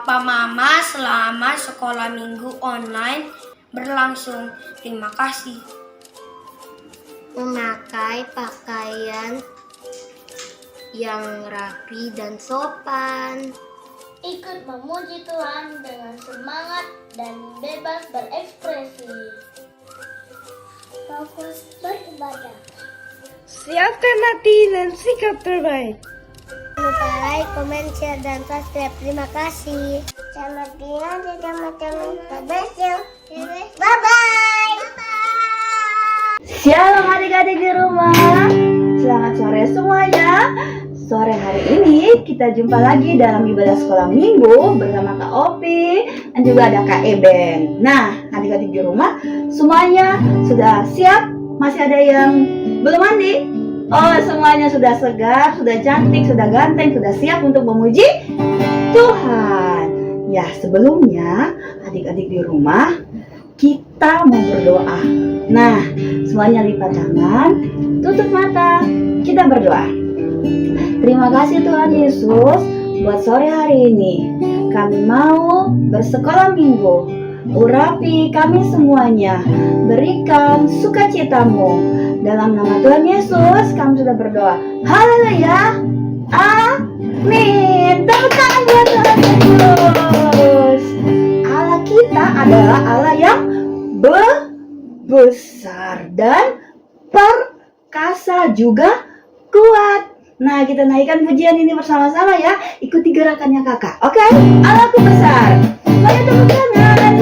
Papa Mama selama sekolah minggu online berlangsung. Terima kasih. Memakai pakaian yang rapi dan sopan. Ikut memuji Tuhan dengan semangat dan bebas berekspresi. Fokus beribadah. Siapkan hati dan sikap terbaik. Jangan lupa like, komen, share, dan subscribe. Terima kasih. Selamat tinggal di teman-teman. Bye-bye. Shalom adik-adik di rumah. Selamat sore semuanya. Sore hari ini kita jumpa lagi dalam ibadah sekolah minggu bersama Kak Opi dan juga ada Kak Eben. Nah, adik-adik di rumah semuanya sudah siap? Masih ada yang belum mandi? Oh, semuanya sudah segar, sudah cantik, sudah ganteng, sudah siap untuk memuji Tuhan. Ya, sebelumnya adik-adik di rumah kita mau berdoa. Nah, semuanya lipat tangan, tutup mata, kita berdoa. Terima kasih Tuhan Yesus buat sore hari ini. Kami mau bersekolah minggu. Urapi kami semuanya. Berikan sukacitamu. Dalam nama Tuhan Yesus kami sudah berdoa. Haleluya. Amin. Tepuk tangan buat Tuhan Yesus. Allah kita adalah Allah yang besar dan perkasa juga kuat. Nah, kita naikkan pujian ini bersama-sama ya. Ikuti gerakannya kakak. Oke? Allahku besar. Mari tepuk tangan.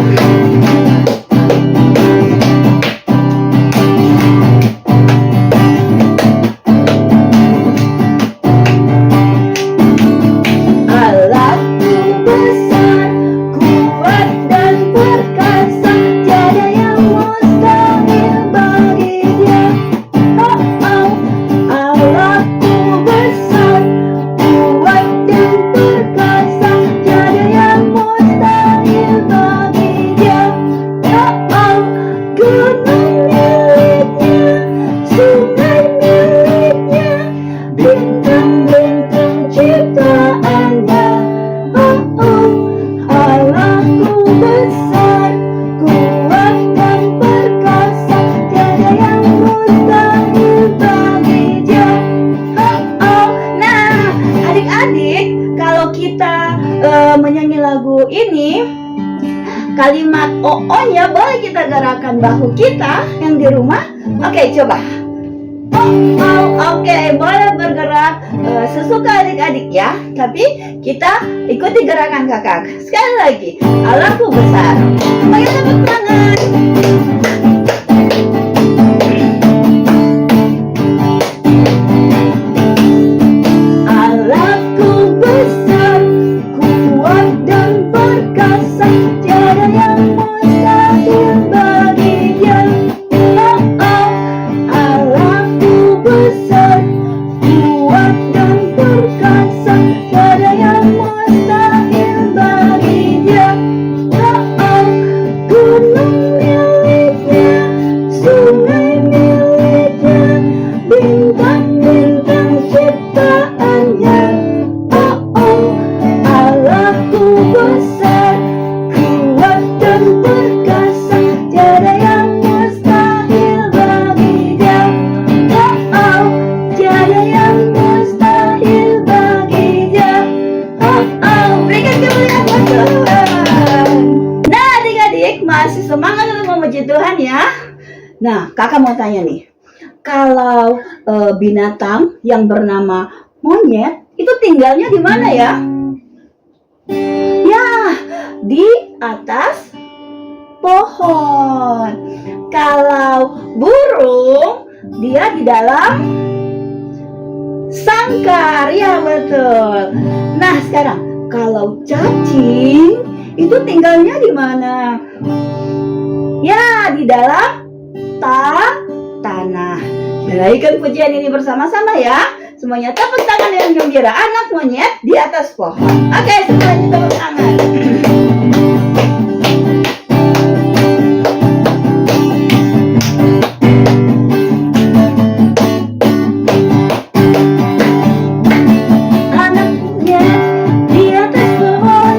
Allahku besar, kuat dan perkasa, tiada yang mustahil bagi Dia. Oh, oh. Allahku besar, kuat dan perkasa, tiada yang mustahil bagi Dia. Oh, oh. Gunung miliknya, sungai miliknya, bintang-bintang ciptaannya. Oh, oh. Allahku besar, kuat dan perkasa, tiada yang mustahil bagi Dia. Oh, oh. Nah, adik-adik, kalau kita menyanyi lagu ini, kalimat oh-nya boleh kita gerakan bahu kita yang di rumah. Oke, coba. Oh, oke, boleh bergerak sesuka adik-adik ya. Tapi kita ikuti gerakan kakak. Sekali lagi, Allahku besar. Pakai tepuk tangan. Allahku besar, kuat dan perkasa, tiada yang mustahil bagi Dia. Oh, oh. Allahku besar, kuat dan perkasa, tiada yang mustahil bagi Dia. Oh, oh. Gunung miliknya, sungai miliknya, bintang-bintang ciptaannya. Oh, oh. Allahku besar, kuat dan perkasa, tiada yang mustahil bagi Dia. Oh, oh. Tiada yang mustahil bagi Dia. Oh, oh. Berikan kemuliaan buat Tuhan. Nah, adik-adik masih semangat untuk memuji Tuhan ya. Nah, kakak mau tanya nih. Kalau binatang yang bernama monyet itu tinggalnya di mana ya? Ya, di atas pohon. Kalau burung, dia di dalam sangkar. Ya, betul. Nah, sekarang kalau cacing itu tinggalnya di mana? Ya, di dalam tanah. Naikkan pujian ini bersama-sama ya. Semuanya tepuk tangan dengan gembira. Anak monyet di atas pohon. Oke, semuanya tepuk tangan. Anak monyet di atas pohon.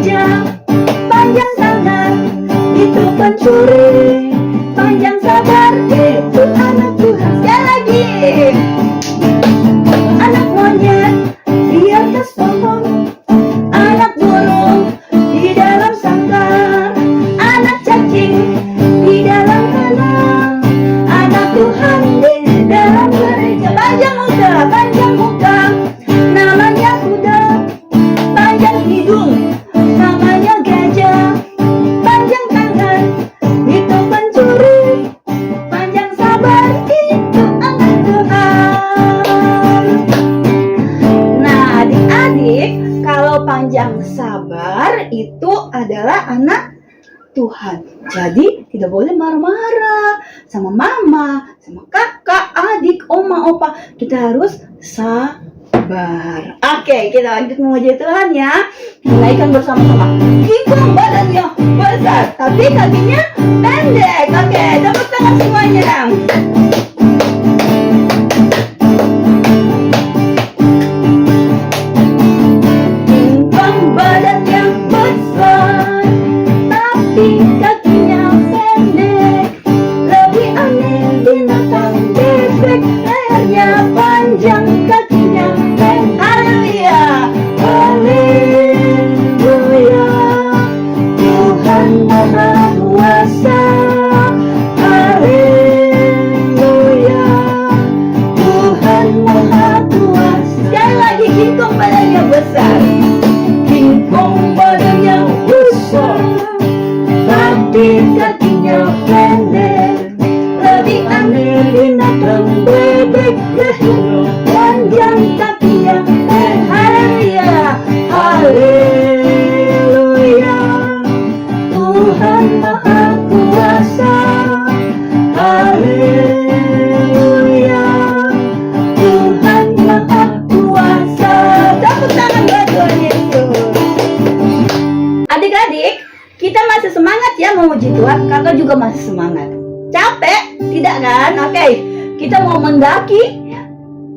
gajah, panjang tangan itu pencuri, panjang sabar itu anak Tuhan. Sekali lagi. Anak monyet di atas pohon, anak burung di dalam sangkar, anak cacing di dalam kandang, anak Tuhan di dalam gereja. Panjang muka, namanya kuda, panjang hidung, namanya gajah, panjang tangan itu pencuri, panjang sabar itu anak Tuhan. Nah, adik-adik, kalau panjang sabar itu adalah anak Tuhan. Jadi tidak boleh marah-marah sama mama, sama kakak, adik, oma, opa. Kita harus sabar. Oke, kita lanjut memuji Tuhan ya. Naikkan bersama-sama. Kingkong badannya besar, tapi kakinya pendek. Oke, tepuk tangan semuanya. Kingkong badannya besar, tapi kakinya pendek. Lebih aneh binatang bebek, lehernya panjang, kakinya pendek. Haleluya, haleluya. Tuhan Maha Kuasa. Haleluya, Tuhan Maha Kuasa. Sekali lagi, kingkong badannya besar, kingkong badannya besar, tapi kakinya pendek. Lebih aneh binatang bebek, lehernya panjang, kakinya pendek. Haleluya, haleluya. Tuhan Maha Kuasa. Haleluya, Tuhan Maha Kuasa. Tepuk tangan buat Tuhan Yesus. Adik-adik, kita masih semangat ya memuji Tuhan. Kakak juga masih semangat. Capek? Tidak kan? Oke, kita mau mendaki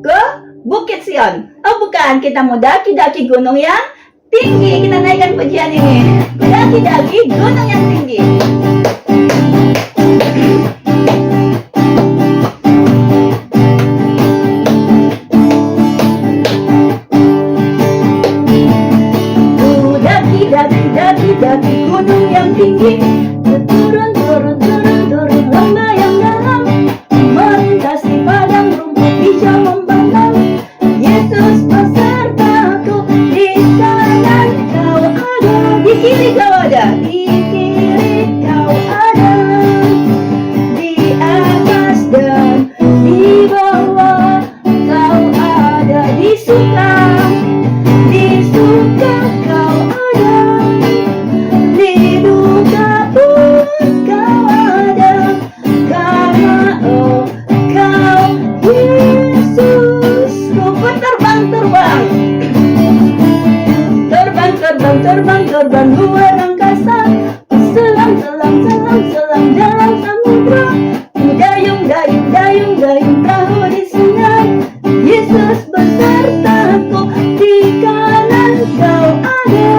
ke Bukit Sion. Oh bukan, kita mau daki-daki gunung yang tinggi. Kita naikkan pujian ini. Daki-daki gunung yang tinggi. Daki gunung yang tinggi, turun lembah yang dalam, melintasi padang rumput hijau membentang. Yesus besertaku, di kanan kau ada, di kiri kau ada, di kiri kau ada, di atas dan di bawah kau ada, di suka kau ada, di duka pun kau ada, karena kau Yesus. Ku terbang luar angkasa, selam dalam samudra, dayung perahu di sungai. Yesus besertaku, di kanan kau ada,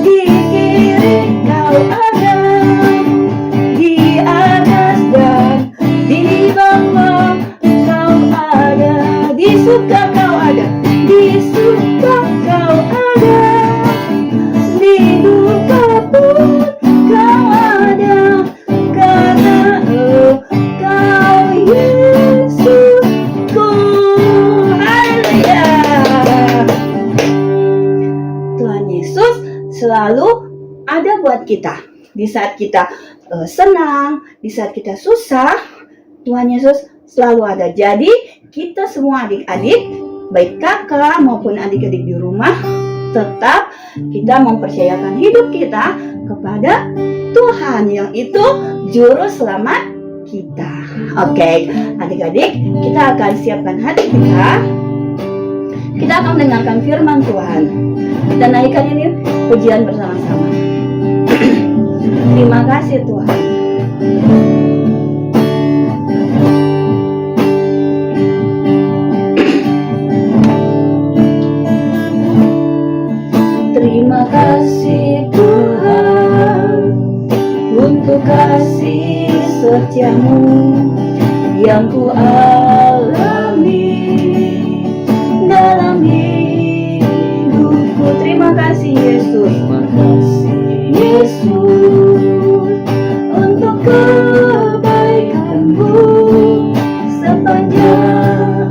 di kiri kau ada, di atas dan di bawah kau ada, di suka kau ada, di suka kau ada, di duka pun kau ada, karena kau Yesusku. Haleluya. Tuhan Yesus selalu ada buat kita. Di saat kita senang, di saat kita susah, Tuhan Yesus selalu ada. Jadi kita semua adik-adik, baik kakak maupun adik-adik di rumah, tetap kita mempercayakan hidup kita kepada Tuhan yang itu juru selamat kita. Oke, adik-adik, kita akan siapkan hati kita. Kita akan mendengarkan firman Tuhan. Kita naikkan ini pujian bersama-sama. Terima kasih Tuhan. Terima kasih Tuhan untuk kasih setiamu yang ku alami dalam hidupku. Terima kasih Yesus. Terima kasih Yesus untuk kebaikanmu sepanjang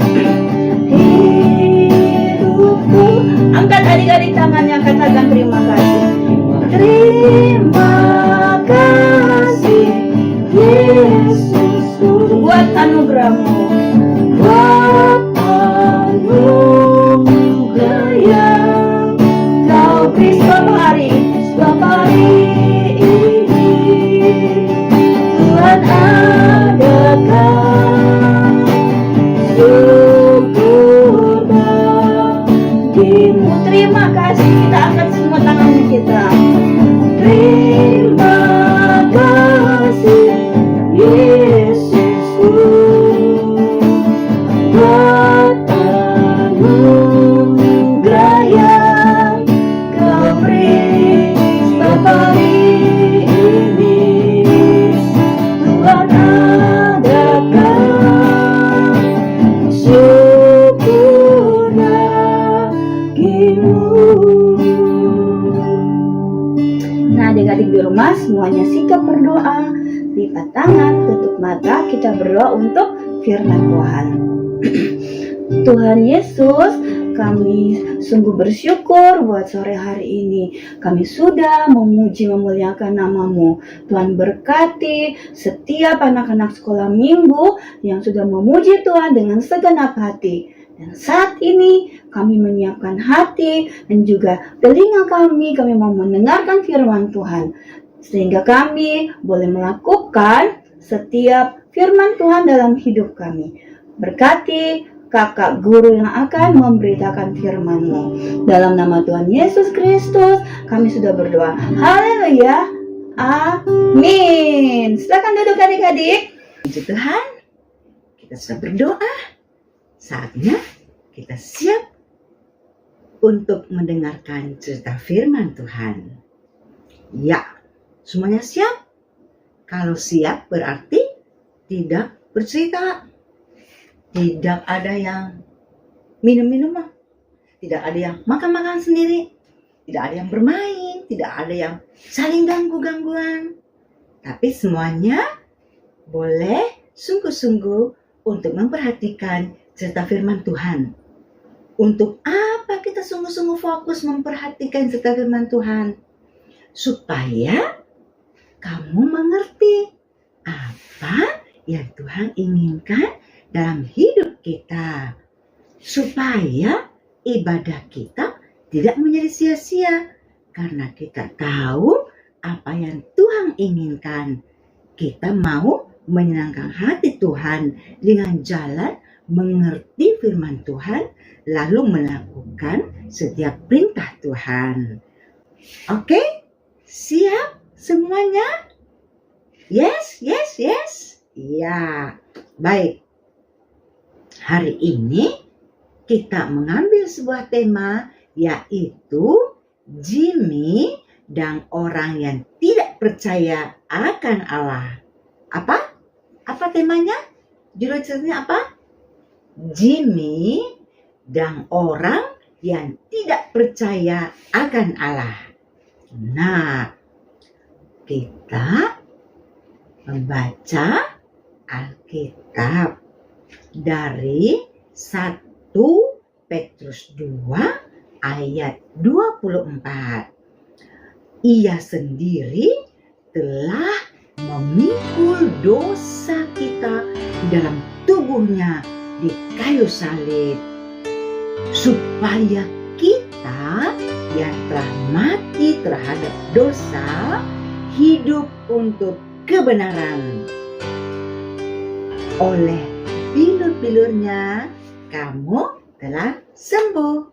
hidupku. Angkat adik-adik tangannya, katakan terima kasih. Terima kasih Yesus buat anugerahmu, buat anugerah yang kau beri setiap hari ini. Tuhan adakan syukur bagimu. Terima kasih. Kita angkat semua tangannya kita. Terima kasih Yesusku buat anugerah yang kau beri setiap hari ini. Tuhan adakan syukur bagimu. Nah, adik-adik di rumah semuanya sikap berdoa, lipat tangan, tutup mata, kita berdoa untuk firman Tuhan. Tuhan Yesus, kami sungguh bersyukur buat sore hari ini. Kami sudah memuji memuliakan nama-Mu. Tuhan berkati setiap anak-anak sekolah minggu yang sudah memuji Tuhan dengan segenap hati. Dan saat ini kami menyiapkan hati dan juga telinga kami mau mendengarkan firman Tuhan. Sehingga kami boleh melakukan setiap firman Tuhan dalam hidup kami. Berkati kakak guru yang akan memberitakan firman-Mu. Dalam nama Tuhan Yesus Kristus kami sudah berdoa. Haleluya. Amin. Silakan duduk adik-adik. Puji Tuhan, kita sudah berdoa. Saatnya kita siap untuk mendengarkan cerita firman Tuhan. Ya, semuanya siap? Kalau siap berarti tidak bercerita. Tidak ada yang minum-minum, tidak ada yang makan-makan sendiri, tidak ada yang bermain, tidak ada yang saling ganggu-gangguan. Tapi semuanya boleh sungguh-sungguh untuk memperhatikan cerita firman Tuhan. Untuk apa kita sungguh-sungguh fokus memperhatikan cerita firman Tuhan? Supaya kamu mengerti apa yang Tuhan inginkan dalam hidup kita. Supaya ibadah kita tidak menjadi sia-sia. Karena kita tahu apa yang Tuhan inginkan. Kita mau menyenangkan hati Tuhan dengan jalan mengerti firman Tuhan, lalu melakukan setiap perintah Tuhan. Oke? Siap semuanya? Yes? Ya, baik. Hari ini kita mengambil sebuah tema, yaitu Jimmy dan orang yang tidak percaya akan Allah. Apa? Apa temanya? Judul ceritanya apa? Jimmy dan orang yang tidak percaya akan Allah. Nah, kita membaca Alkitab dari 1 Petrus 2 ayat 24. Ia sendiri telah memikul dosa kita dalam tubuhnya di kayu salib, supaya kita yang telah mati terhadap dosa hidup untuk kebenaran. Oleh bilur-bilurnya kamu telah sembuh.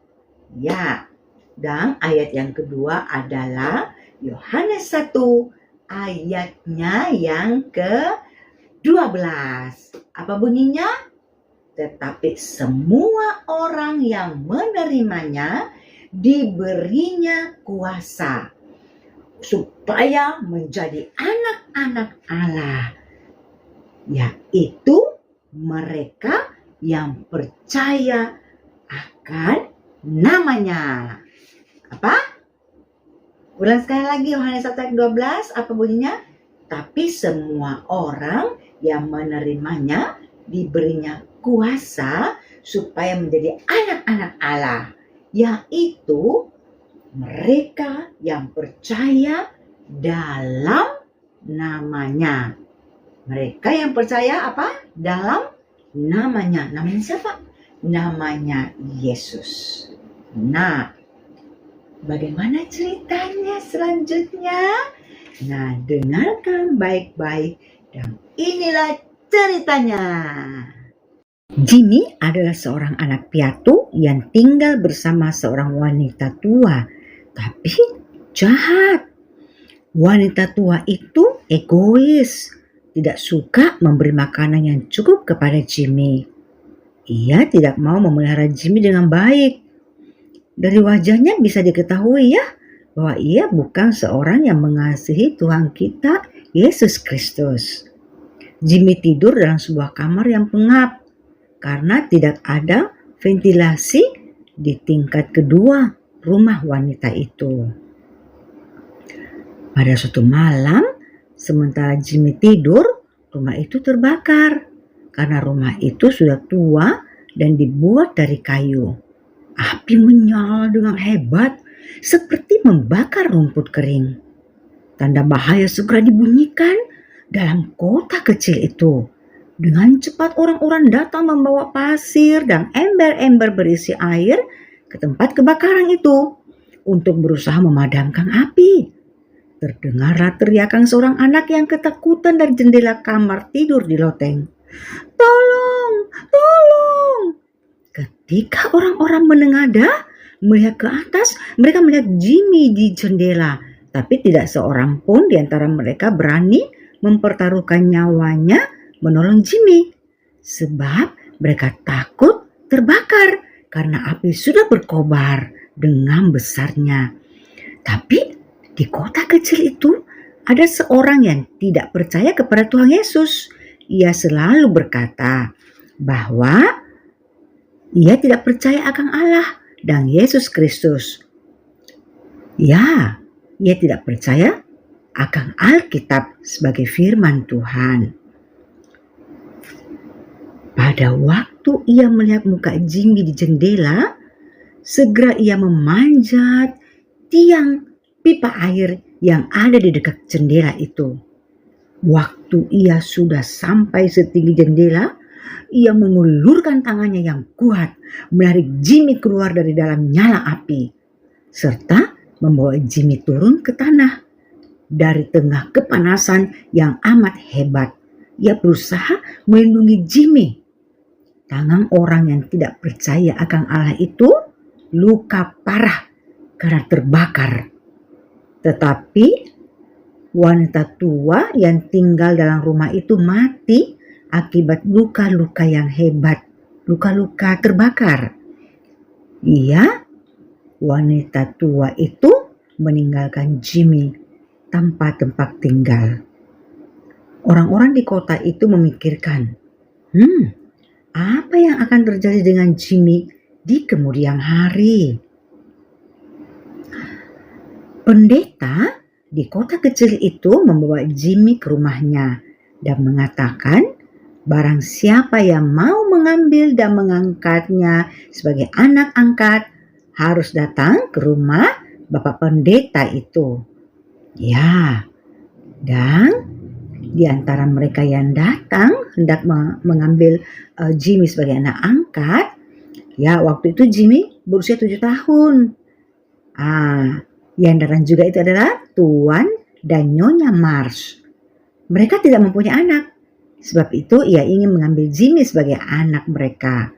Ya, dan ayat yang kedua adalah Yohanes 1 ayatnya yang ke-12. Apa bunyinya? Tetapi semua orang yang menerimanya diberinya kuasa supaya menjadi anak-anak Allah, yaitu mereka yang percaya akan namanya. Apa? Ulang sekali lagi Yohanes 1 ayat 12, apa bunyinya? Tapi semua orang yang menerimanya diberinya kuasa supaya menjadi anak-anak Allah, yaitu mereka yang percaya dalam namanya. Mereka yang percaya apa? Dalam namanya. Namanya siapa? Namanya Yesus. Nah, bagaimana ceritanya selanjutnya? Nah, dengarkan baik-baik dan inilah ceritanya. Jimmy adalah seorang anak piatu yang tinggal bersama seorang wanita tua, tapi jahat. Wanita tua itu egois, tidak suka memberi makanan yang cukup kepada Jimmy. Ia tidak mau memelihara Jimmy dengan baik. Dari wajahnya bisa diketahui ya, bahwa ia bukan seorang yang mengasihi Tuhan kita, Yesus Kristus. Jimmy tidur dalam sebuah kamar yang pengap, karena tidak ada ventilasi di tingkat kedua rumah wanita itu. Pada suatu malam, sementara Jimmy tidur, rumah itu terbakar karena rumah itu sudah tua dan dibuat dari kayu. Api menyala dengan hebat, seperti membakar rumput kering. Tanda bahaya segera dibunyikan dalam kota kecil itu. Dengan cepat orang-orang datang membawa pasir dan ember-ember berisi air ke tempat kebakaran itu untuk berusaha memadamkan api. Terdengarlah teriakan seorang anak yang ketakutan dari jendela kamar tidur di loteng. Tolong, tolong. Ketika orang-orang menengadah, melihat ke atas, mereka melihat Jimmy di jendela. Tapi tidak seorang pun di antara mereka berani mempertaruhkan nyawanya menolong Jimmy. Sebab mereka takut terbakar karena api sudah berkobar dengan besarnya. Tapi di kota kecil itu ada seorang yang tidak percaya kepada Tuhan Yesus. Ia selalu berkata bahwa ia tidak percaya akan Allah dan Yesus Kristus. Ya, ia tidak percaya akan Alkitab sebagai firman Tuhan. Pada waktu ia melihat muka Jimmy di jendela, segera ia memanjat tiang pipa air yang ada di dekat jendela itu. Waktu ia sudah sampai setinggi jendela, ia mengulurkan tangannya yang kuat, menarik Jimmy keluar dari dalam nyala api, serta membawa Jimmy turun ke tanah. Dari tengah kepanasan yang amat hebat, ia berusaha melindungi Jimmy. Tangan orang yang tidak percaya akan Allah itu luka parah karena terbakar. Tetapi wanita tua yang tinggal dalam rumah itu mati akibat luka-luka yang hebat, luka-luka terbakar. Ia, wanita tua itu, meninggalkan Jimmy tanpa tempat tinggal. Orang-orang di kota itu memikirkan, apa yang akan terjadi dengan Jimmy di kemudian hari? Pendeta di kota kecil itu membawa Jimmy ke rumahnya dan mengatakan barang siapa yang mau mengambil dan mengangkatnya sebagai anak angkat harus datang ke rumah Bapak Pendeta itu. Ya, dan di antara mereka yang datang hendak mengambil Jimmy sebagai anak angkat, ya waktu itu Jimmy berusia 7 tahun. Yang datang juga itu adalah Tuan dan Nyonya Mars. Mereka tidak mempunyai anak. Sebab itu ia ingin mengambil Jimmy sebagai anak mereka.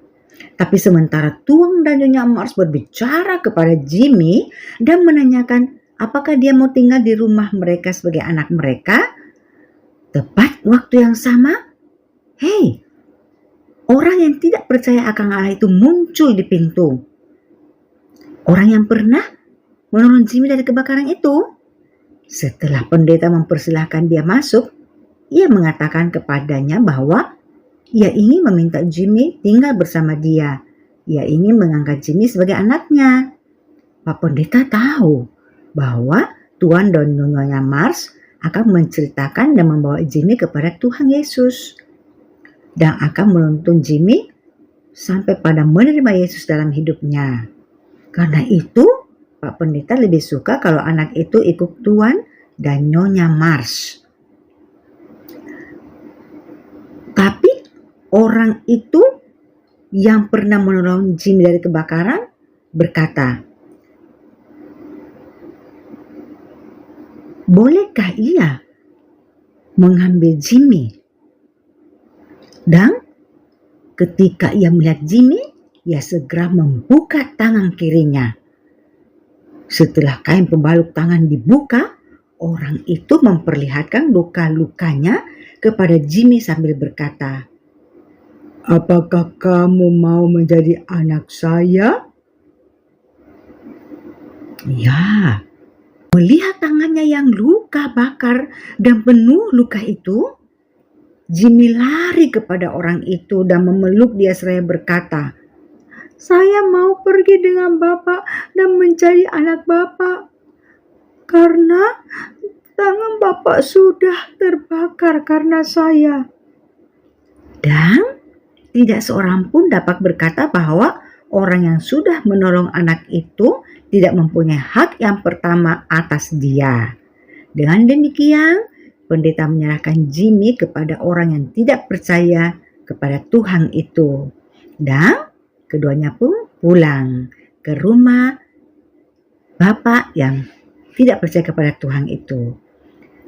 Tapi sementara Tuan dan Nyonya Mars berbicara kepada Jimmy dan menanyakan apakah dia mau tinggal di rumah mereka sebagai anak mereka, tepat waktu yang sama, orang yang tidak percaya akan Allah itu muncul di pintu. orang yang pernah menolong Jimmy dari kebakaran itu. Setelah pendeta mempersilahkan dia masuk, ia mengatakan kepadanya bahwa ia ingin meminta Jimmy tinggal bersama dia. Ia ingin mengangkat Jimmy sebagai anaknya. Pak Pendeta tahu bahwa Tuan dan Nyonya Mars akan menceritakan dan membawa Jimmy kepada Tuhan Yesus dan akan menuntun Jimmy sampai pada menerima Yesus dalam hidupnya. Karena itu, Pak Pendeta lebih suka kalau anak itu ikut Tuan dan Nyonya Mars. Tapi orang itu yang pernah menolong Jimmy dari kebakaran berkata, bolehkah ia mengambil Jimmy? Dan ketika ia melihat Jimmy, ia segera membuka tangan kirinya. Setelah kain pembalut tangan dibuka, orang itu memperlihatkan luka-lukanya kepada Jimmy sambil berkata, apakah kamu mau menjadi anak saya? Ya, melihat tangannya yang luka bakar dan penuh luka itu, Jimmy lari kepada orang itu dan memeluk dia seraya berkata, saya mau pergi dengan Bapak dan menjadi anak Bapak. Karena tangan Bapak sudah terbakar karena saya. Dan tidak seorang pun dapat berkata bahwa orang yang sudah menolong anak itu tidak mempunyai hak yang pertama atas dia. Dengan demikian, pendeta menyerahkan Jimmy kepada orang yang tidak percaya kepada Tuhan itu. Dan keduanya pun pulang ke rumah bapak yang tidak percaya kepada Tuhan itu.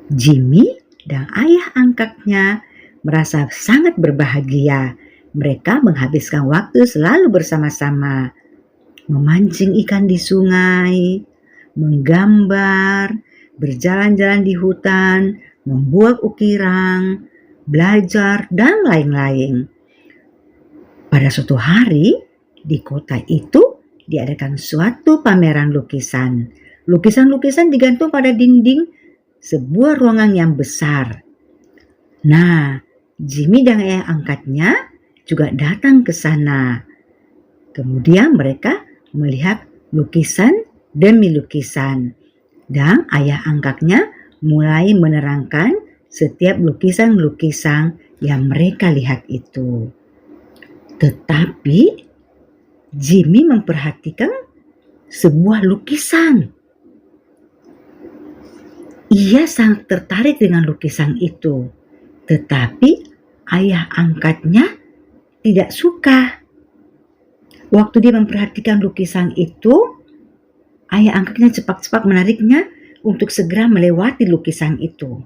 Jimmy dan ayah angkatnya merasa sangat berbahagia. Mereka menghabiskan waktu selalu bersama-sama, memancing ikan di sungai, menggambar, berjalan-jalan di hutan, membuat ukiran, belajar, dan lain-lain. Pada suatu hari, di kota itu diadakan suatu pameran lukisan. Lukisan-lukisan digantung pada dinding sebuah ruangan yang besar. Nah, Jimmy dan ayah angkatnya juga datang ke sana. Kemudian mereka melihat lukisan demi lukisan. Dan ayah angkatnya mulai menerangkan setiap lukisan-lukisan yang mereka lihat itu. Tetapi Jimmy memperhatikan sebuah lukisan. Ia sangat tertarik dengan lukisan itu. Tetapi ayah angkatnya tidak suka. Waktu dia memperhatikan lukisan itu, ayah angkatnya cepat-cepat menariknya untuk segera melewati lukisan itu.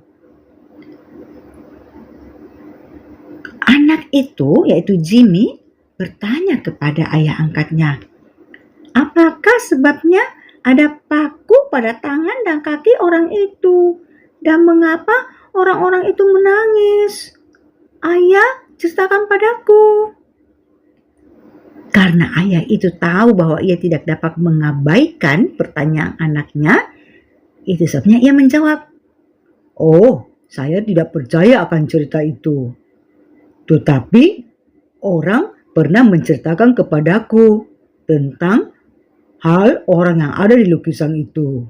Anak itu, yaitu Jimmy, bertanya kepada ayah angkatnya, apakah sebabnya ada paku pada tangan dan kaki orang itu? Dan mengapa orang-orang itu menangis? Ayah, ceritakan padaku. Karena ayah itu tahu bahwa ia tidak dapat mengabaikan pertanyaan anaknya, itu sebabnya ia menjawab, oh, saya tidak percaya akan cerita itu. Tetapi orang pernah menceritakan kepadaku tentang hal orang yang ada di lukisan itu.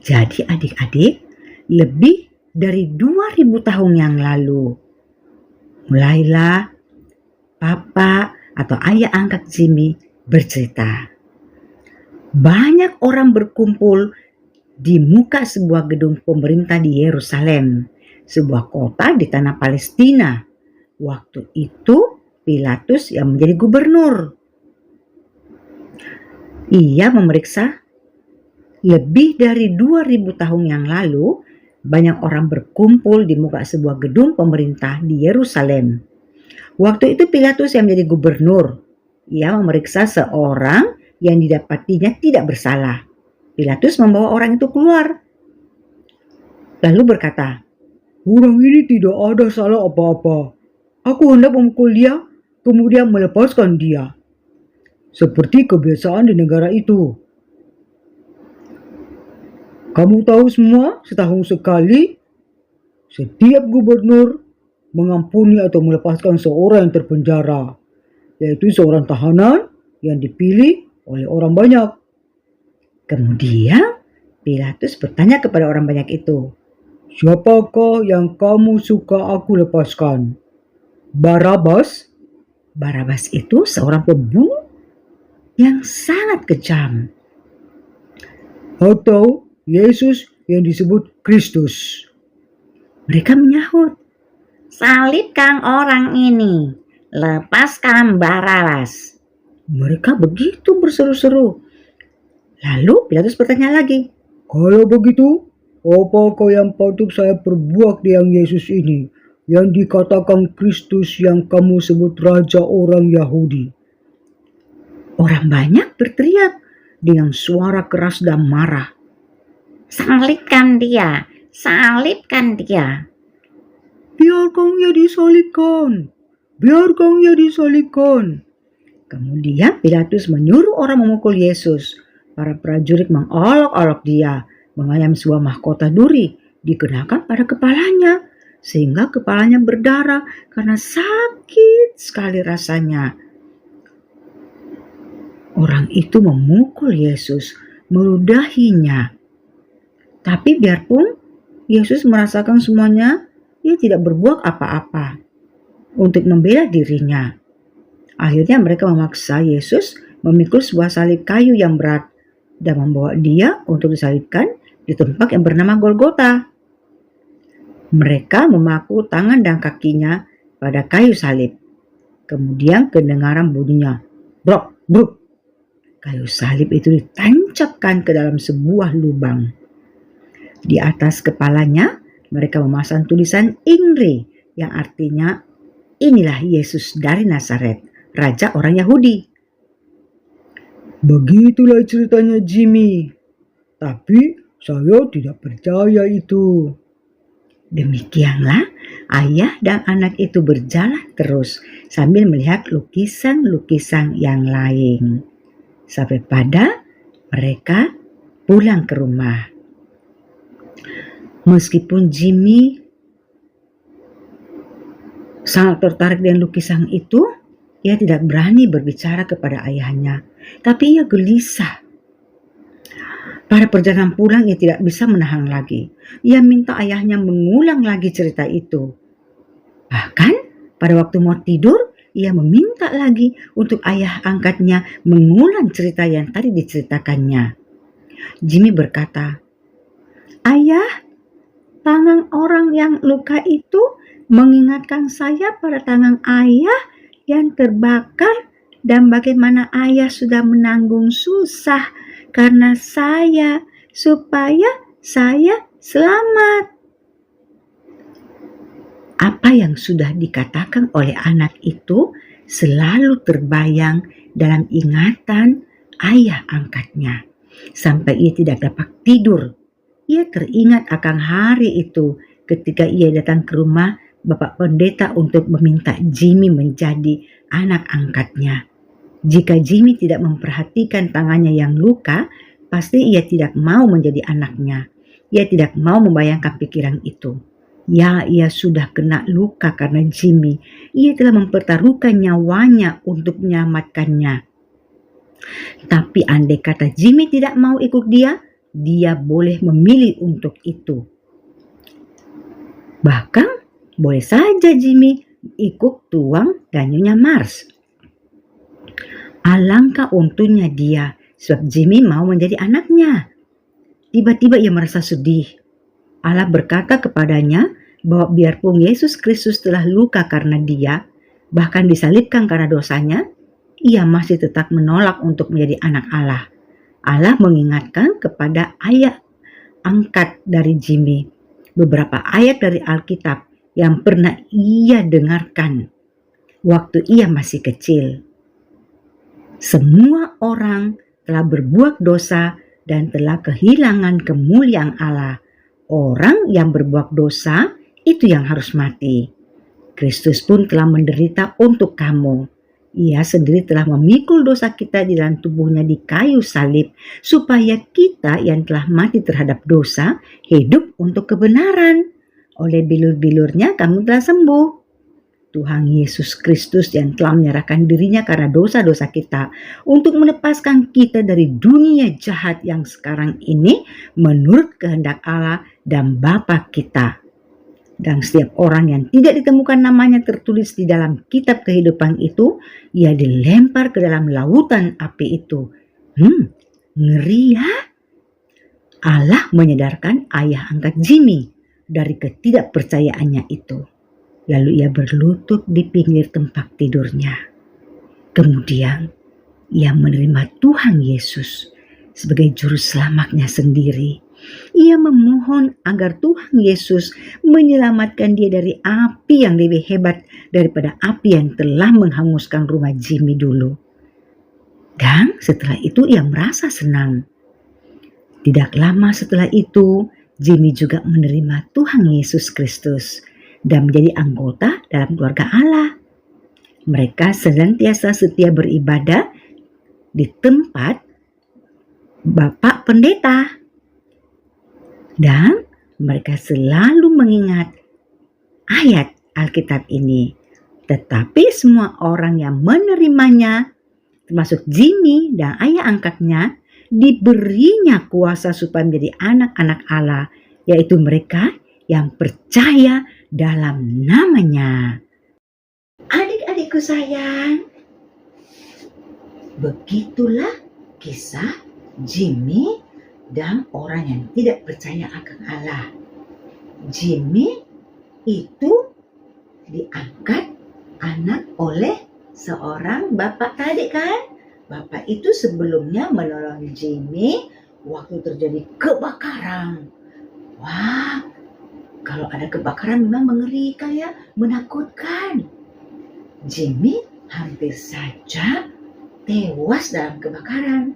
Jadi adik-adik, lebih dari 2000 tahun yang lalu, mulailah papa atau ayah angkat Jimmy bercerita. Banyak orang berkumpul di muka sebuah gedung pemerintah di Yerusalem, sebuah kota di tanah Palestina. Waktu itu Pilatus yang menjadi gubernur. Ia memeriksa lebih dari 2000 tahun yang lalu, banyak orang berkumpul di muka sebuah gedung pemerintah di Yerusalem. Waktu itu Pilatus yang menjadi gubernur. Ia memeriksa seorang yang didapatinya tidak bersalah. Pilatus membawa orang itu keluar. Lalu berkata, orang ini tidak ada salah apa-apa. Aku hendak memukul dia, kemudian melepaskan dia. seperti kebiasaan di negara itu. Kamu tahu semua, setahun sekali, setiap gubernur mengampuni atau melepaskan seorang yang terpenjara, yaitu seorang tahanan yang dipilih oleh orang banyak. Kemudian Pilatus bertanya kepada orang banyak itu, Siapakah yang kamu suka aku lepaskan? Barabas? Barabas itu seorang pembunuh yang sangat kejam. Atau Yesus yang disebut Kristus? Mereka menyahut, salibkan orang ini, lepaskan Barabas. Mereka begitu berseru-seru. Lalu Pilatus bertanya lagi, Kalau begitu, apakah yang patut saya perbuat dengan Yesus ini, yang dikatakan Kristus yang kamu sebut Raja orang Yahudi? orang banyak berteriak dengan suara keras dan marah. Salibkan dia, salibkan dia. Biarkan ia disalibkan, biarkan ia disalibkan. Kemudian Pilatus menyuruh orang memukul Yesus. Para prajurit mengolok-olok dia, mengayam sebuah mahkota duri dikenakan pada kepalanya, sehingga kepalanya berdarah karena sakit sekali rasanya. Orang itu memukul Yesus, meludahinya. Tapi biarpun Yesus merasakan semuanya, ia tidak berbuat apa-apa untuk membela dirinya. Akhirnya mereka memaksa Yesus memikul sebuah salib kayu yang berat dan membawa dia untuk disalibkan di tempat yang bernama Golgota. Mereka memaku tangan dan kakinya pada kayu salib. Kemudian kedengaran bunyinya, brok, brok. Kayu salib itu ditancapkan ke dalam sebuah lubang. Di atas kepalanya mereka memasang tulisan Injil yang artinya, inilah Yesus dari Nazaret, Raja orang Yahudi. Begitulah ceritanya Jimmy. Tapi saya tidak percaya itu. Demikianlah ayah dan anak itu berjalan terus sambil melihat lukisan-lukisan yang lain. Sampai pada mereka pulang ke rumah. Meskipun Jimmy sangat tertarik dengan lukisan itu, ia tidak berani berbicara kepada ayahnya. Tapi ia gelisah. Pada perjalanan pulang ia tidak bisa menahan lagi. Ia minta ayahnya mengulang lagi cerita itu. Bahkan pada waktu mau tidur, ia meminta lagi untuk ayah angkatnya mengulang cerita yang tadi diceritakannya. Jimmy berkata, Ayah, tangan orang yang luka itu mengingatkan saya pada tangan ayah yang terbakar dan bagaimana ayah sudah menanggung susah karena saya, supaya saya selamat. Apa yang sudah dikatakan oleh anak itu selalu terbayang dalam ingatan ayah angkatnya. Sampai ia tidak dapat tidur. Ia teringat akan hari itu ketika ia datang ke rumah Bapak Pendeta untuk meminta Jimmy menjadi anak angkatnya. Jika Jimmy tidak memperhatikan tangannya yang luka, pasti ia tidak mau menjadi anaknya. Ia tidak mau membayangkan pikiran itu. Ya, ia sudah kena luka karena Jimmy. Ia telah mempertaruhkan nyawanya untuk menyelamatkannya. Tapi andai kata Jimmy tidak mau ikut dia boleh memilih untuk itu. Bahkan boleh saja Jimmy ikut Tuang dan Nyonya Mars. Alangkah untungnya dia, sebab Jimmy mau menjadi anaknya. Tiba-tiba ia merasa sedih. Allah berkata kepadanya bahwa biarpun Yesus Kristus telah luka karena dia, bahkan disalibkan karena dosanya, ia masih tetap menolak untuk menjadi anak Allah. Allah mengingatkan kepada ayah angkat dari Jimmy beberapa ayat dari Alkitab yang pernah ia dengarkan waktu ia masih kecil. Semua orang telah berbuat dosa dan telah kehilangan kemuliaan Allah. Orang yang berbuat dosa itu yang harus mati. Kristus pun telah menderita untuk kamu. Ia sendiri telah memikul dosa kita di dalam tubuhnya di kayu salib, supaya kita yang telah mati terhadap dosa, hidup untuk kebenaran. Oleh bilur-bilurnya kamu telah sembuh. Tuhan Yesus Kristus yang telah menyerahkan dirinya karena dosa-dosa kita, untuk melepaskan kita dari dunia jahat yang sekarang ini menurut kehendak Allah dan Bapa kita. Dan setiap orang yang tidak ditemukan namanya tertulis di dalam kitab kehidupan itu, ia dilempar ke dalam lautan api itu. Ngeri ya? Allah menyadarkan ayah angkat Jimmy dari ketidakpercayaannya itu. Lalu ia berlutut di pinggir tempat tidurnya. Kemudian ia menerima Tuhan Yesus sebagai juru selamatnya sendiri. Ia memohon agar Tuhan Yesus menyelamatkan dia dari api yang lebih hebat daripada api yang telah menghanguskan rumah Jimmy dulu. Dan setelah itu ia merasa senang. Tidak lama setelah itu, Jimmy juga menerima Tuhan Yesus Kristus dan menjadi anggota dalam keluarga Allah. Mereka senantiasa setia beribadah di tempat Bapak Pendeta. Dan mereka selalu mengingat ayat Alkitab ini. Tetapi semua orang yang menerimanya, termasuk Jimmy dan ayah angkatnya, diberinya kuasa supaya menjadi anak-anak Allah, yaitu mereka yang percaya dalam namanya. Adik-adikku sayang, begitulah kisah Jimmy dan orang yang tidak percaya akan Allah. Jimmy itu diangkat anak oleh seorang bapak tadi kan. Bapak itu sebelumnya menolong Jimmy waktu terjadi kebakaran. Wah, kalau ada kebakaran memang mengerikan ya, menakutkan. Jimmy hampir saja tewas dalam kebakaran.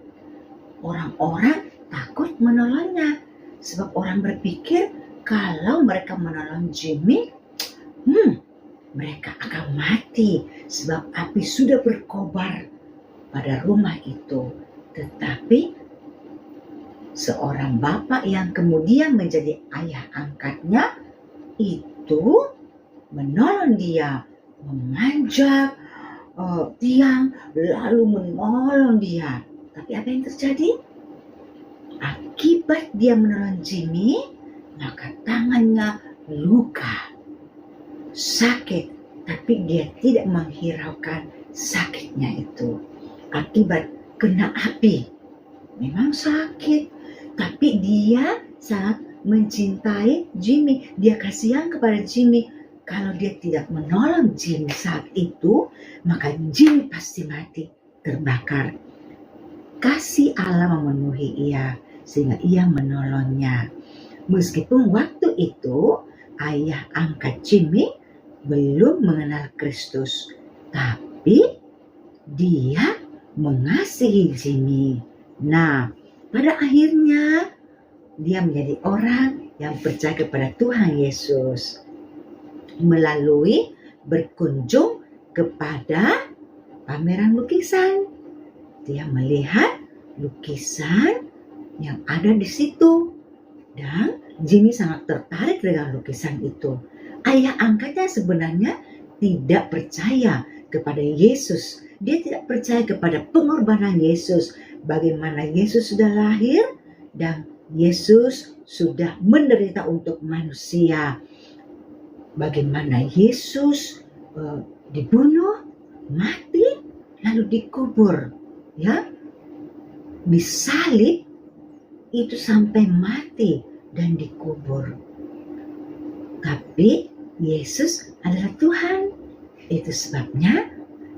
Orang-orang takut menolongnya, sebab orang berpikir kalau mereka menolong Jimmy, mereka akan mati sebab api sudah berkobar pada rumah itu. Tetapi seorang bapak yang kemudian menjadi ayah angkatnya itu menolong dia, memanjat tiang lalu menolong dia. Tapi apa yang terjadi? Akibat dia menolong Jimmy, maka tangannya luka, sakit, tapi dia tidak menghiraukan sakitnya itu. Akibat kena api, memang sakit, tapi dia sangat mencintai Jimmy. Dia kasihan kepada Jimmy. Kalau dia tidak menolong Jimmy saat itu, maka Jimmy pasti mati, terbakar. Kasih Allah memenuhi ia, sehingga ia menolongnya. Meskipun waktu itu ayah angkat Jimmy belum mengenal Kristus, tapi dia mengasihi Jimmy. Nah, pada akhirnya dia menjadi orang yang percaya kepada Tuhan Yesus melalui berkunjung kepada pameran lukisan. Dia melihat lukisan yang ada di situ dan Jimmy sangat tertarik dengan lukisan itu. Ayah angkatnya sebenarnya tidak percaya kepada Yesus. Dia tidak percaya kepada pengorbanan Yesus. Bagaimana Yesus sudah lahir dan Yesus sudah menderita untuk manusia. Bagaimana Yesus dibunuh, mati, lalu dikubur, ya, disalib itu sampai mati dan dikubur. Tapi Yesus adalah Tuhan. Itu sebabnya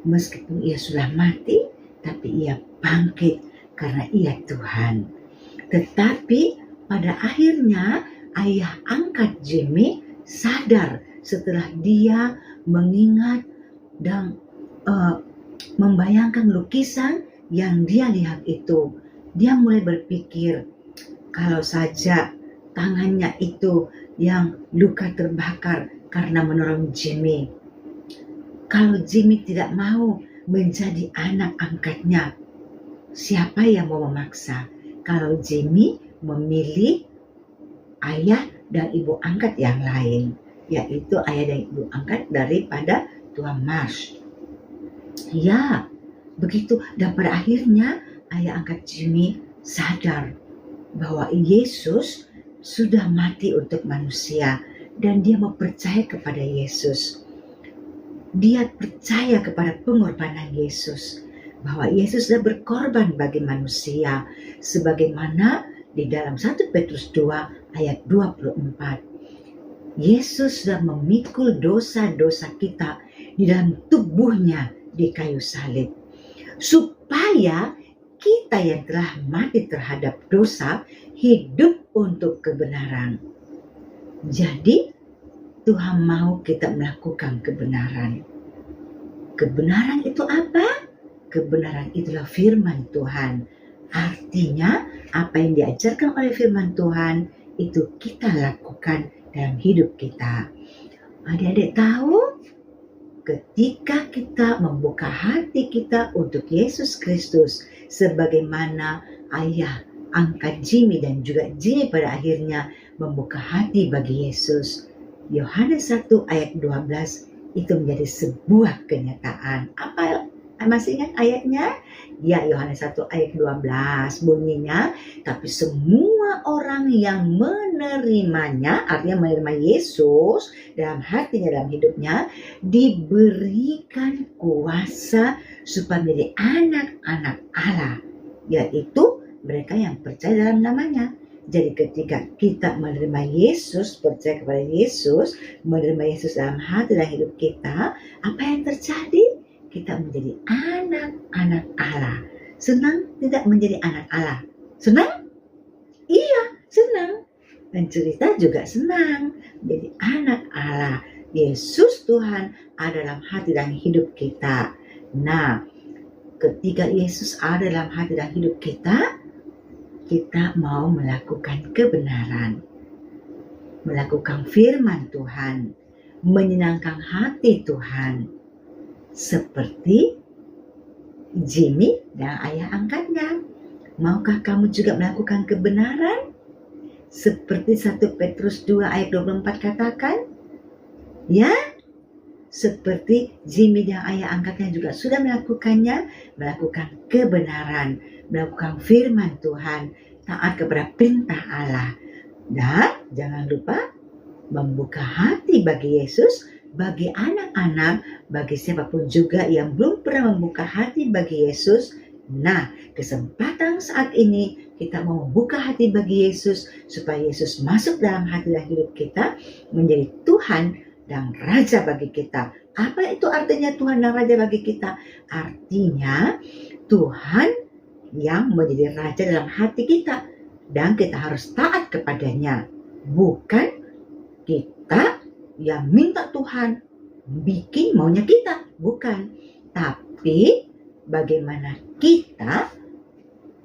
meskipun ia sudah mati, tapi ia bangkit karena ia Tuhan. Tetapi pada akhirnya ayah angkat Jimmy sadar setelah dia mengingat dan membayangkan lukisan yang dia lihat itu. Dia mulai berpikir, kalau saja tangannya itu yang luka terbakar karena menolong Jimmy. Kalau Jimmy tidak mau menjadi anak angkatnya. Siapa yang mau memaksa kalau Jimmy memilih ayah dan ibu angkat yang lain, yaitu ayah dan ibu angkat daripada Tuan Marsh? Ya, begitu. Dan pada akhirnya ayah angkat Jimmy sadar bahwa Yesus sudah mati untuk manusia dan dia mau percaya kepada Yesus. Dia percaya kepada pengorbanan Yesus, bahwa Yesus sudah berkorban bagi manusia, sebagaimana di dalam 1 Petrus 2 ayat 24. Yesus sudah memikul dosa-dosa kita di dalam tubuhnya di kayu salib, supaya kita yang telah mati terhadap dosa hidup untuk kebenaran. Jadi Tuhan mau kita melakukan kebenaran. Kebenaran itu apa? Kebenaran itulah firman Tuhan. Artinya apa yang diajarkan oleh firman Tuhan itu kita lakukan dalam hidup kita. Adik-adik tahu, ketika kita membuka hati kita untuk Yesus Kristus, sebagaimana ayah angkat Jimmy dan juga Jimmy pada akhirnya membuka hati bagi Yesus, Yohanes 1 ayat 12 itu menjadi sebuah kenyataan. Apa? Masih ingat ayatnya? Ya, Yohanes 1 ayat 12 bunyinya, tapi semua orang yang menerimanya, artinya menerima Yesus dalam hatinya, dalam hidupnya, diberikan kuasa supaya menjadi anak-anak Allah, yaitu mereka yang percaya dalam namanya. Jadi ketika kita menerima Yesus, percaya kepada Yesus, menerima Yesus dalam hati dan hidup kita, apa yang terjadi? Kita menjadi anak-anak Allah. Senang tidak menjadi anak Allah? Senang? Iya, senang. Dan cerita juga senang menjadi anak Allah. Yesus Tuhan ada dalam hati dan hidup kita. Nah, ketika Yesus ada dalam hati dan hidup kita, kita mau melakukan kebenaran, melakukan firman Tuhan, menyenangkan hati Tuhan, seperti Jimmy dan ayah angkatnya. Maukah kamu juga melakukan kebenaran? Seperti 1 Petrus 2 ayat 24 katakan? Ya, seperti Jimmy dan ayah angkatnya juga sudah melakukannya, melakukan kebenaran, melakukan firman Tuhan, taat kepada perintah Allah. Dan jangan lupa membuka hati bagi Yesus, bagi anak-anak, bagi siapapun juga yang belum pernah membuka hati bagi Yesus. Nah, kesempatan saat ini kita mau membuka hati bagi Yesus, supaya Yesus masuk dalam hati dan hidup kita, menjadi Tuhan dan Raja bagi kita. Apa itu artinya Tuhan dan Raja bagi kita? Artinya Tuhan yang menjadi Raja dalam hati kita, dan kita harus taat kepadanya. Bukan kita yang minta Tuhan bikin maunya kita, bukan. Tapi bagaimana kita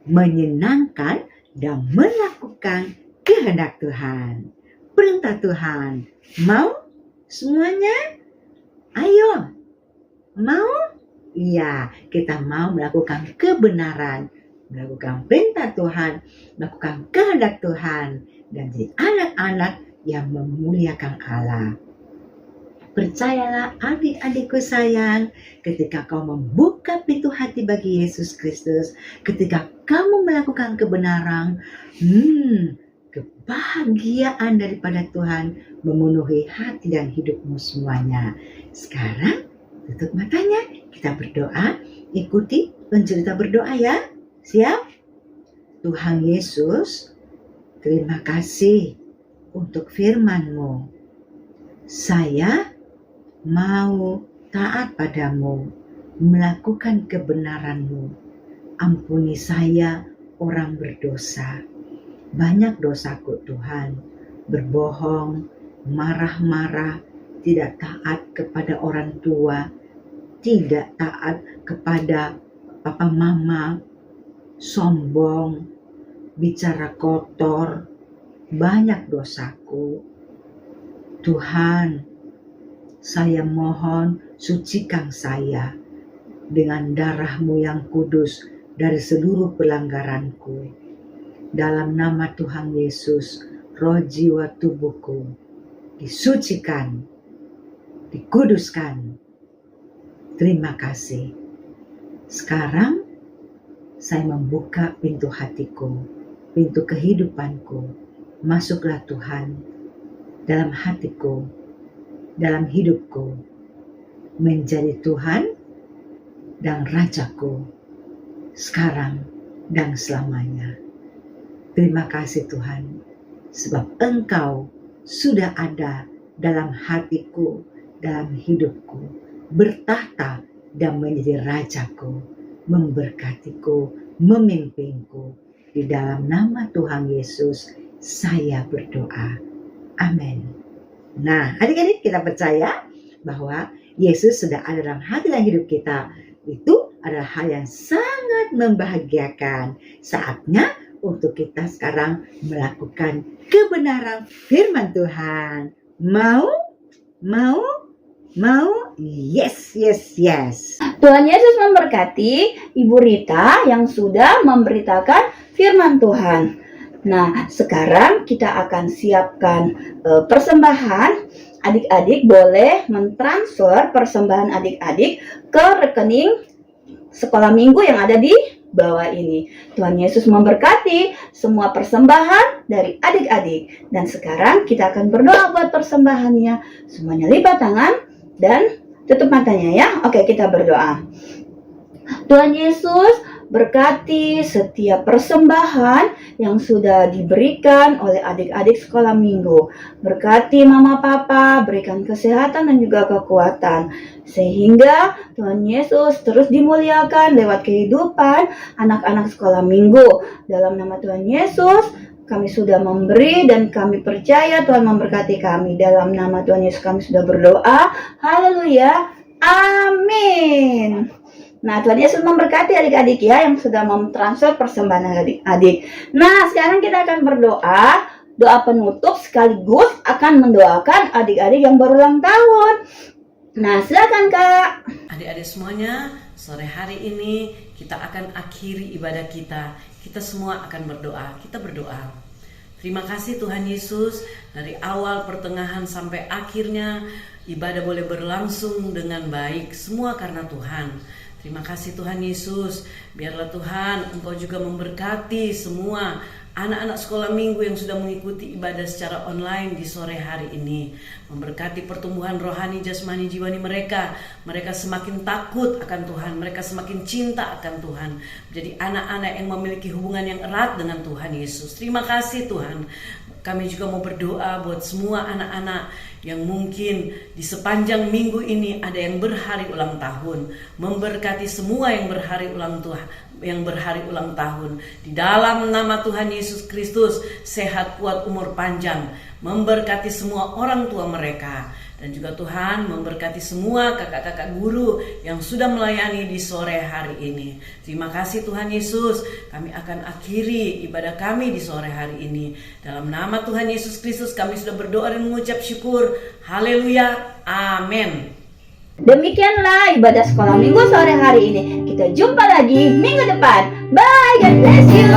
menyenangkan dan melakukan kehendak Tuhan, perintah Tuhan. Mau semuanya? Ayo, mau? Iya, kita mau melakukan kebenaran, melakukan perintah Tuhan, melakukan kehendak Tuhan, dan jadi anak-anak yang memuliakan Allah. Percayalah adik-adikku sayang, ketika kau membuka pintu hati bagi Yesus Kristus, ketika kamu melakukan kebenaran, kebahagiaan daripada Tuhan memenuhi hati dan hidupmu semuanya. Sekarang tutup matanya, kita berdoa, ikuti pencerita berdoa ya. Siap? Tuhan Yesus, terima kasih untuk firman-Mu. Saya mau taat padamu, melakukan kebenaran-Mu. Ampuni saya, orang berdosa. Banyak dosaku Tuhan, berbohong, marah-marah, tidak taat kepada orang tua, tidak taat kepada papa mama, sombong, bicara kotor, banyak dosaku. Tuhan, saya mohon sucikan saya, dengan darah-Mu yang kudus dari seluruh pelanggaranku. Dalam nama Tuhan Yesus, roh jiwa tubuhku disucikan, dikuduskan. Terima kasih. Sekarang saya membuka pintu hatiku, pintu kehidupanku. Masuklah Tuhan dalam hatiku, dalam hidupku, menjadi Tuhan dan Rajaku sekarang dan selamanya. Terima kasih Tuhan, sebab Engkau sudah ada dalam hatiku, dalam hidupku, bertahta dan menjadi Rajaku, memberkatiku, memimpinku. Di dalam nama Tuhan Yesus, saya berdoa. Amin. Nah, adik-adik, kita percaya bahwa Yesus sudah ada dalam hati dan hidup kita. Itu adalah hal yang sangat membahagiakan. Saatnya untuk kita sekarang melakukan kebenaran firman Tuhan. Mau? Yes. Tuhan Yesus memberkati Ibu Rita yang sudah memberitakan firman Tuhan. Nah, sekarang kita akan siapkan persembahan. Adik-adik boleh mentransfer persembahan adik-adik ke rekening sekolah minggu yang ada di bawah ini. Tuhan Yesus memberkati semua persembahan dari adik-adik. Dan sekarang kita akan berdoa buat persembahannya. Semuanya lipat tangan dan tutup matanya ya. Oke, kita berdoa. Tuhan Yesus, berkati setiap persembahan yang sudah diberikan oleh adik-adik sekolah minggu. Berkati mama papa, berikan kesehatan dan juga kekuatan. Sehingga Tuhan Yesus terus dimuliakan lewat kehidupan anak-anak sekolah minggu. Dalam nama Tuhan Yesus, kami sudah memberi dan kami percaya Tuhan memberkati kami. Dalam nama Tuhan Yesus kami sudah berdoa. Haleluya. Amin. Nah, Tuhan Yesus memberkati adik-adik ya yang sudah mentransfer persembahan adik-adik. Nah, sekarang kita akan berdoa. Doa penutup sekaligus akan mendoakan adik-adik yang baru ulang tahun. Nah, silakan Kak. Adik-adik semuanya, sore hari ini kita akan akhiri ibadah kita. Kita semua akan berdoa. Kita berdoa. Terima kasih Tuhan Yesus, dari awal, pertengahan, sampai akhirnya ibadah boleh berlangsung dengan baik. Semua karena Tuhan. Terima kasih Tuhan Yesus. Biarlah Tuhan Engkau juga memberkati semua anak-anak sekolah minggu yang sudah mengikuti ibadah secara online di sore hari ini. Memberkati pertumbuhan rohani, jasmani, jiwani mereka. Mereka semakin takut akan Tuhan. Mereka semakin cinta akan Tuhan. Menjadi anak-anak yang memiliki hubungan yang erat dengan Tuhan Yesus. Terima kasih Tuhan. Kami juga mau berdoa buat semua anak-anak yang mungkin di sepanjang minggu ini ada yang berhari ulang tahun. Memberkati semua yang berhari ulang tahun. Di dalam nama Tuhan Yesus Kristus, sehat, kuat, umur panjang. Memberkati semua orang tua mereka. Dan juga Tuhan memberkati semua kakak-kakak guru yang sudah melayani di sore hari ini. Terima kasih Tuhan Yesus. Kami akan akhiri ibadah kami di sore hari ini. Dalam nama Tuhan Yesus Kristus kami sudah berdoa dan mengucap syukur. Haleluya. Amin. Demikianlah ibadah sekolah minggu sore hari ini. Kita jumpa lagi minggu depan. Bye, God bless you.